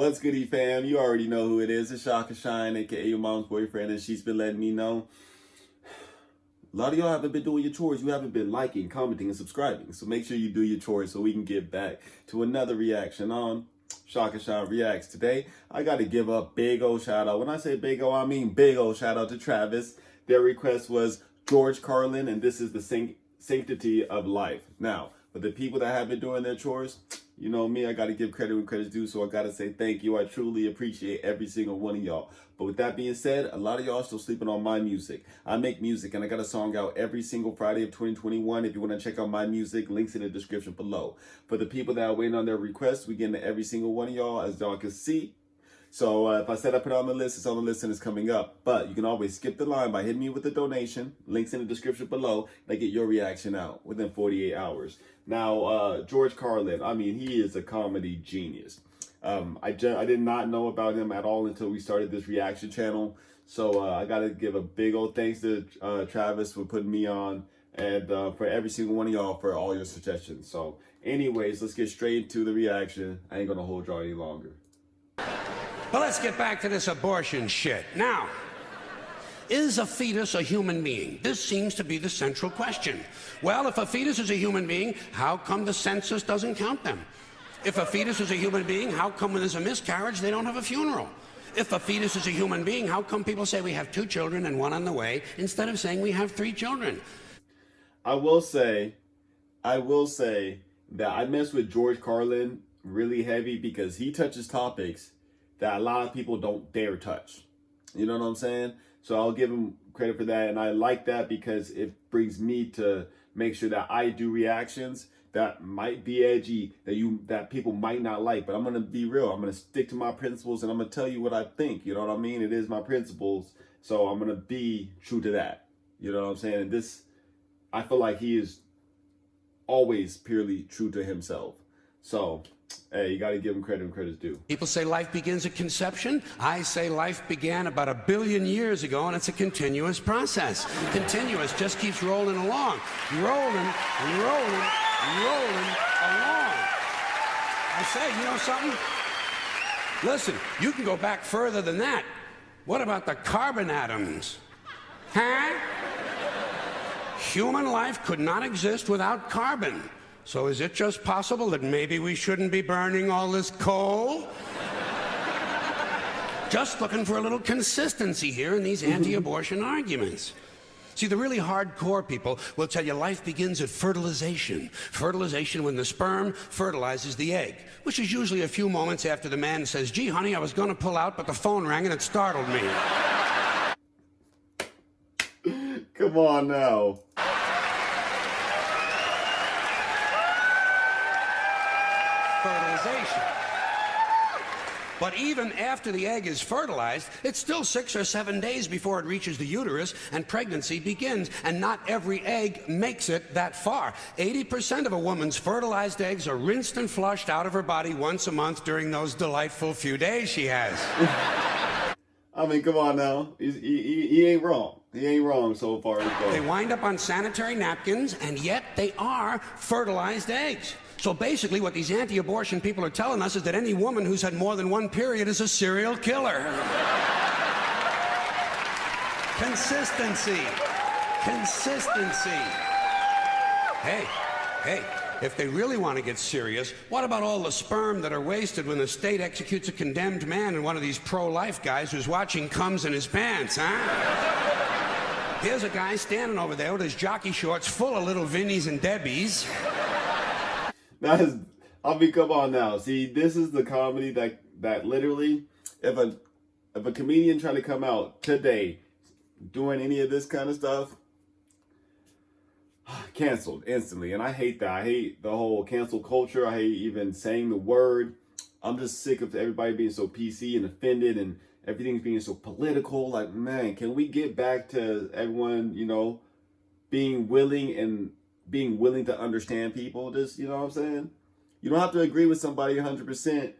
What's goody, fam? You already know who it is. It's ShakaShine, aka your mom's boyfriend, and she's been letting me know. A lot of y'all haven't been doing your chores. You haven't been liking, commenting, and subscribing. So make sure you do your chores so we can get back to another reaction on ShakaShine Reacts. Today, I got to give a big old shout out. When I say big O, I mean big old shout out to Travis. Their request was George Carlin, and this is the sanctity of life. Now, for the people that have been doing their chores, you know me, I got to give credit when credit's due, so I got to say thank you. I truly appreciate every single one of y'all. But with that being said, a lot of y'all still sleeping on my music. I make music, and I got a song out every single Friday of 2021. If you want to check out my music, links in the description below. For the people that are waiting on their requests, we get to every single one of y'all, as y'all can see. So if I said I put it on the list, it's on the list and it's coming up. But you can always skip the line by hitting me with a donation. Links in the description below. And I get your reaction out within 48 hours. Now, George Carlin, I mean, he is a comedy genius. I did not know about him at all until we started this reaction channel. So I got to give a big old thanks to Travis for putting me on. And for every single one of y'all for all your suggestions. So anyways, let's get straight into the reaction. I ain't going to hold y'all any longer. But let's get back to this abortion shit. Now, is a fetus a human being? This seems to be the central question. Well, if a fetus is a human being, how come the census doesn't count them? If a fetus is a human being, how come when there's a miscarriage, they don't have a funeral? If a fetus is a human being, how come people say we have 2 children and 1 on the way, instead of saying we have 3 children? I will say that I mess with George Carlin really heavy because he touches topics that a lot of people don't dare touch. You know what I'm saying? So I'll give him credit for that. And I like that because it brings me to make sure that I do reactions that might be edgy, that people might not like. But I'm going to be real. I'm going to stick to my principles and I'm going to tell you what I think. You know what I mean? It is my principles. So I'm going to be true to that. You know what I'm saying? And this, I feel like he is always purely true to himself. So, hey, you got to give him credit when credit's due. People say life begins at conception. I say life began about 1 billion years ago, and it's a continuous process. Continuous, just keeps rolling along. Rolling and rolling and rolling along. I say, you know something? Listen, you can go back further than that. What about the carbon atoms? Huh? Human life could not exist without carbon. So is it just possible that maybe we shouldn't be burning all this coal? Just looking for a little consistency here in these anti-abortion arguments. See, the really hardcore people will tell you life begins at fertilization. Fertilization when the sperm fertilizes the egg, which is usually a few moments after the man says, gee, honey, I was going to pull out, but the phone rang and it startled me. Come on now. Fertilization. But even after the egg is fertilized, it's still 6 or 7 days before it reaches the uterus and pregnancy begins. And not every egg makes it that far. 80% of a woman's fertilized eggs are rinsed and flushed out of her body once a month during those delightful few days she has. I mean, come on now. He ain't wrong. He ain't wrong so far. They wind up on sanitary napkins, and yet they are fertilized eggs. So basically what these anti-abortion people are telling us is that any woman who's had more than 1 period is a serial killer. Consistency. Consistency. Hey, if they really want to get serious, what about all the sperm that are wasted when the state executes a condemned man and one of these pro-life guys who's watching comes in his pants, huh? Here's a guy standing over there with his jockey shorts full of little Vinnies and Debbies. I mean, come on now. See, this is the comedy that literally, if a comedian trying to come out today doing any of this kind of stuff, canceled instantly. And I hate that. I hate the whole cancel culture. I hate even saying the word. I'm just sick of everybody being so PC and offended and everything's being so political. Like, man, can we get back to everyone, you know, being willing to understand people? Just, you know what I'm saying? You don't have to agree with somebody 100%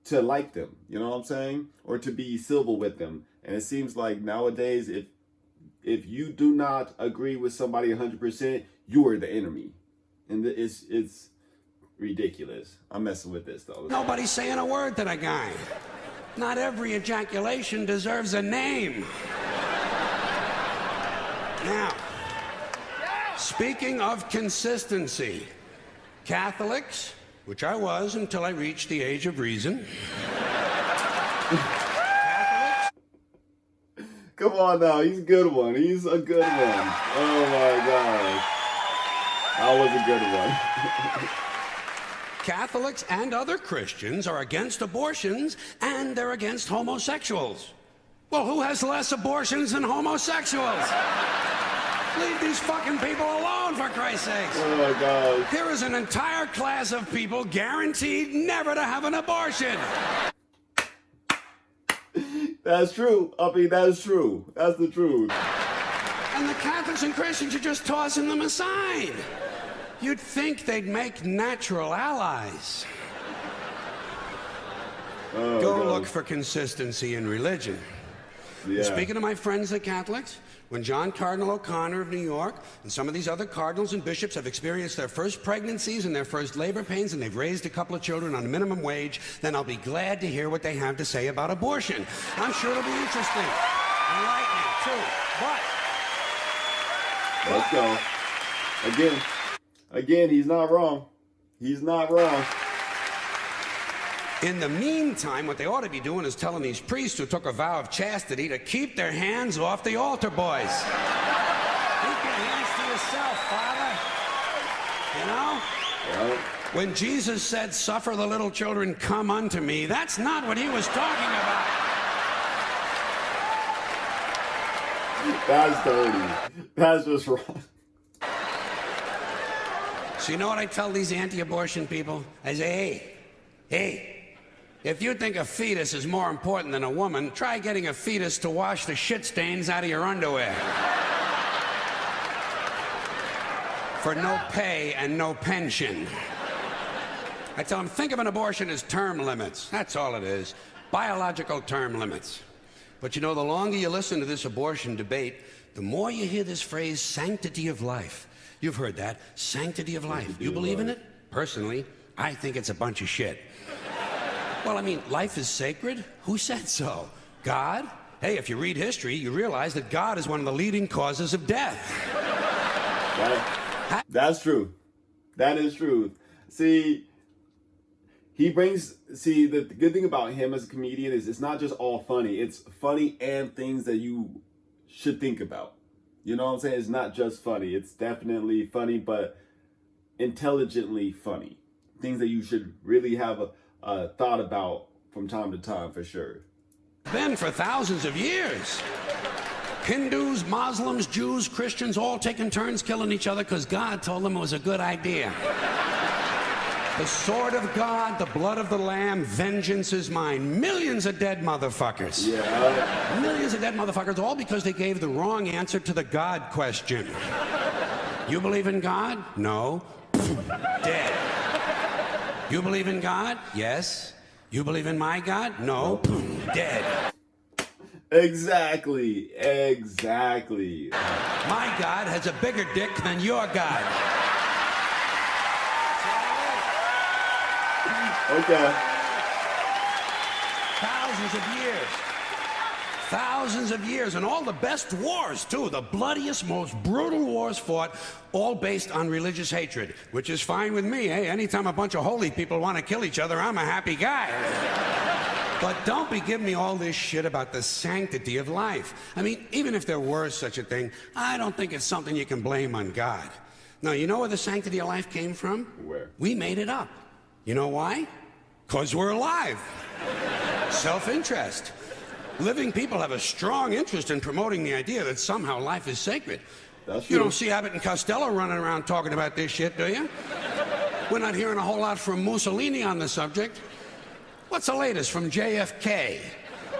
to like them, you know what I'm saying? Or to be civil with them. And it seems like nowadays, if you do not agree with somebody 100%, you are the enemy. And ridiculous. I'm messing with this though. Nobody's saying a word to the guy. Not every ejaculation deserves a name. Now, speaking of consistency, Catholics, which I was until I reached the age of reason. Come on now, he's a good one. He's a good one. Oh my gosh. That was a good one. Catholics and other Christians are against abortions and they're against homosexuals. Well, who has less abortions than homosexuals? Leave these fucking people alone, for Christ's sakes. Oh my God. Here is an entire class of people guaranteed never to have an abortion. That's true. I mean, that's true. That's the truth. And the Catholics and Christians are just tossing them aside. You'd think they'd make natural allies. Oh, Go God. look for consistency in religion. Yeah. Speaking of my friends, the Catholics, when John Cardinal O'Connor of New York and some of these other cardinals and bishops have experienced their first pregnancies and their first labor pains and they've raised a couple of children on a minimum wage, then I'll be glad to hear what they have to say about abortion. I'm sure it'll be interesting. Enlightening, too. Let's go. Again, he's not wrong. He's not wrong. In the meantime, what they ought to be doing is telling these priests who took a vow of chastity to keep their hands off the altar boys. Keep your hands to yourself, Father. You know? Well, When Jesus said, "Suffer the little children come unto me," that's not what he was talking about. that's dirty. That's just wrong. So you know what I tell these anti-abortion people? I say, hey, if you think a fetus is more important than a woman, try getting a fetus to wash the shit stains out of your underwear. For no pay and no pension. I tell them, think of an abortion as term limits. That's all it is. Biological term limits. But you know, the longer you listen to this abortion debate, the more you hear this phrase, sanctity of life. You've heard that, sanctity of life. You believe in it? Personally, I think it's a bunch of shit. Well, I mean, life is sacred? Who said so? God? Hey, if you read history, you realize that God is one of the leading causes of death. That's true. That is true. See, the good thing about him as a comedian is it's not just all funny. It's funny and things that you should think about. You know what I'm saying? It's not just funny. It's definitely funny, but intelligently funny. Things that you should really have a thought about from time to time, for sure. Been for thousands of years. Hindus, Muslims, Jews, Christians, all taking turns killing each other because God told them it was a good idea. The sword of God, the blood of the Lamb, vengeance is mine. Millions of dead motherfuckers. Yeah. Millions of dead motherfuckers, all because they gave the wrong answer to the God question. You believe in God? No. Dead. You believe in God? Yes. You believe in my God? No. Dead. Exactly. My God has a bigger dick than your God. Okay. Thousands of years, and all the best wars, too. The bloodiest, most brutal wars fought, all based on religious hatred, which is fine with me, eh? Anytime a bunch of holy people want to kill each other, I'm a happy guy. But don't be giving me all this shit about the sanctity of life. I mean, even if there were such a thing, I don't think it's something you can blame on God. Now, you know where the sanctity of life came from? Where? We made it up. You know why? Because we're alive. Self-interest. Living people have a strong interest in promoting the idea that somehow life is sacred. That's true. You don't see Abbott and Costello running around talking about this shit, do you? We're not hearing a whole lot from Mussolini on the subject. What's the latest from JFK?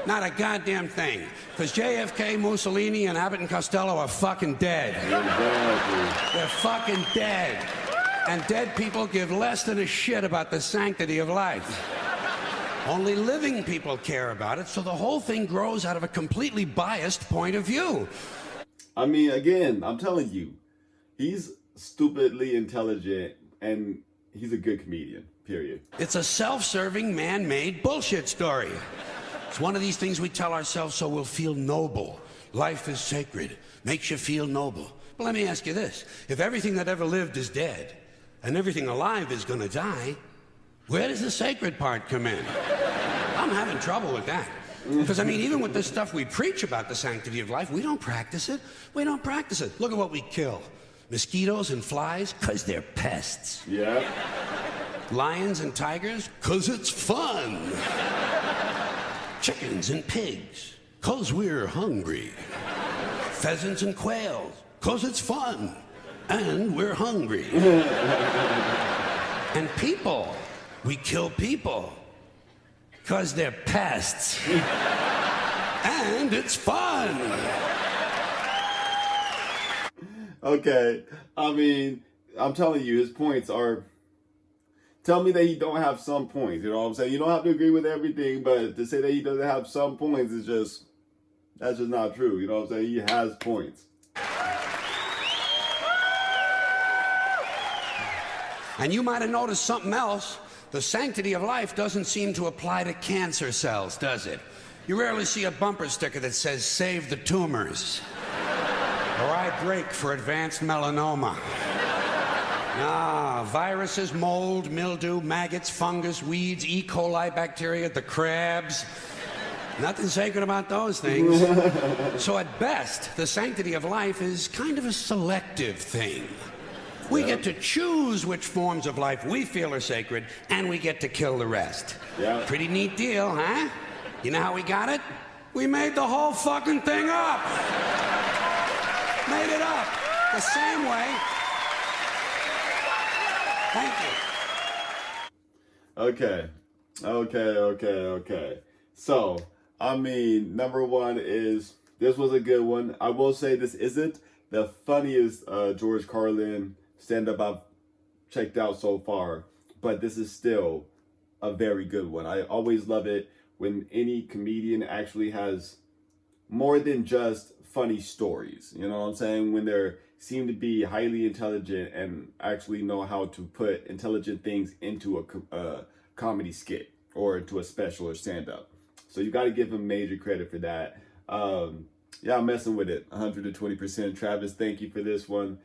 Not a goddamn thing. Because JFK, Mussolini, and Abbott and Costello are fucking dead. Exactly. They're fucking dead. And dead people give less than a shit about the sanctity of life. Only living people care about it, so the whole thing grows out of a completely biased point of view. I mean, again, I'm telling you, he's stupidly intelligent, and he's a good comedian, period. It's a self-serving, man-made bullshit story. It's one of these things we tell ourselves so we'll feel noble. Life is sacred. Makes you feel noble. But let me ask you this. If everything that ever lived is dead, and everything alive is gonna die, where does the sacred part come in? I'm having trouble with that. Because, I mean, even with this stuff we preach about the sanctity of life, we don't practice it. We don't practice it. Look at what we kill. Mosquitoes and flies, because they're pests. Yeah. Lions and tigers, because it's fun. Chickens and pigs, because we're hungry. Pheasants and quails, because it's fun. And we're hungry. And people, we kill people. Because they're pests. And it's fun. Okay. I mean, I'm telling you, his points are... Tell me that he don't have some points. You know what I'm saying? You don't have to agree with everything, but to say that he doesn't have some points is just... That's just not true. You know what I'm saying? He has points. And you might have noticed something else. The sanctity of life doesn't seem to apply to cancer cells, does it? You rarely see a bumper sticker that says, save the tumors. Or I break for advanced melanoma. Ah, viruses, mold, mildew, maggots, fungus, weeds, E. coli bacteria, the crabs. Nothing sacred about those things. So at best, the sanctity of life is kind of a selective thing. We get to choose which forms of life we feel are sacred, and we get to kill the rest. Yeah. Pretty neat deal, huh? You know how we got it? We made the whole fucking thing up. Made it up. The same way. Thank you. Okay. So, I mean, number one is, this was a good one. I will say this isn't the funniest George Carlin stand-up I've checked out so far, but this is still a very good one. I always love it when any comedian actually has more than just funny stories. You know what I'm saying? When they seem to be highly intelligent and actually know how to put intelligent things into a comedy skit or into a special or stand-up. So you got to give him major credit for that. Yeah, I'm messing with it 120%. Travis, thank you for this one.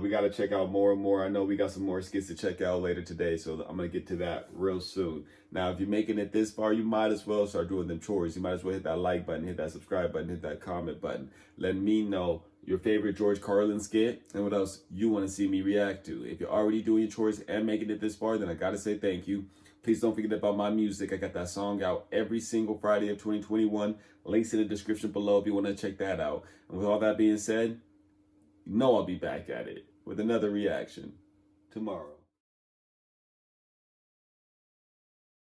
We got to check out more and more. I know we got some more skits to check out later today, so I'm going to get to that real soon. Now, if you're making it this far, you might as well start doing them chores. You might as well hit that like button, hit that subscribe button, hit that comment button. Let me know your favorite George Carlin skit and what else you want to see me react to. If you're already doing your chores and making it this far, then I got to say thank you. Please don't forget about my music. I got that song out every single Friday of 2021. Links in the description below if you want to check that out. And with all that being said, you know I'll be back at it with another reaction tomorrow.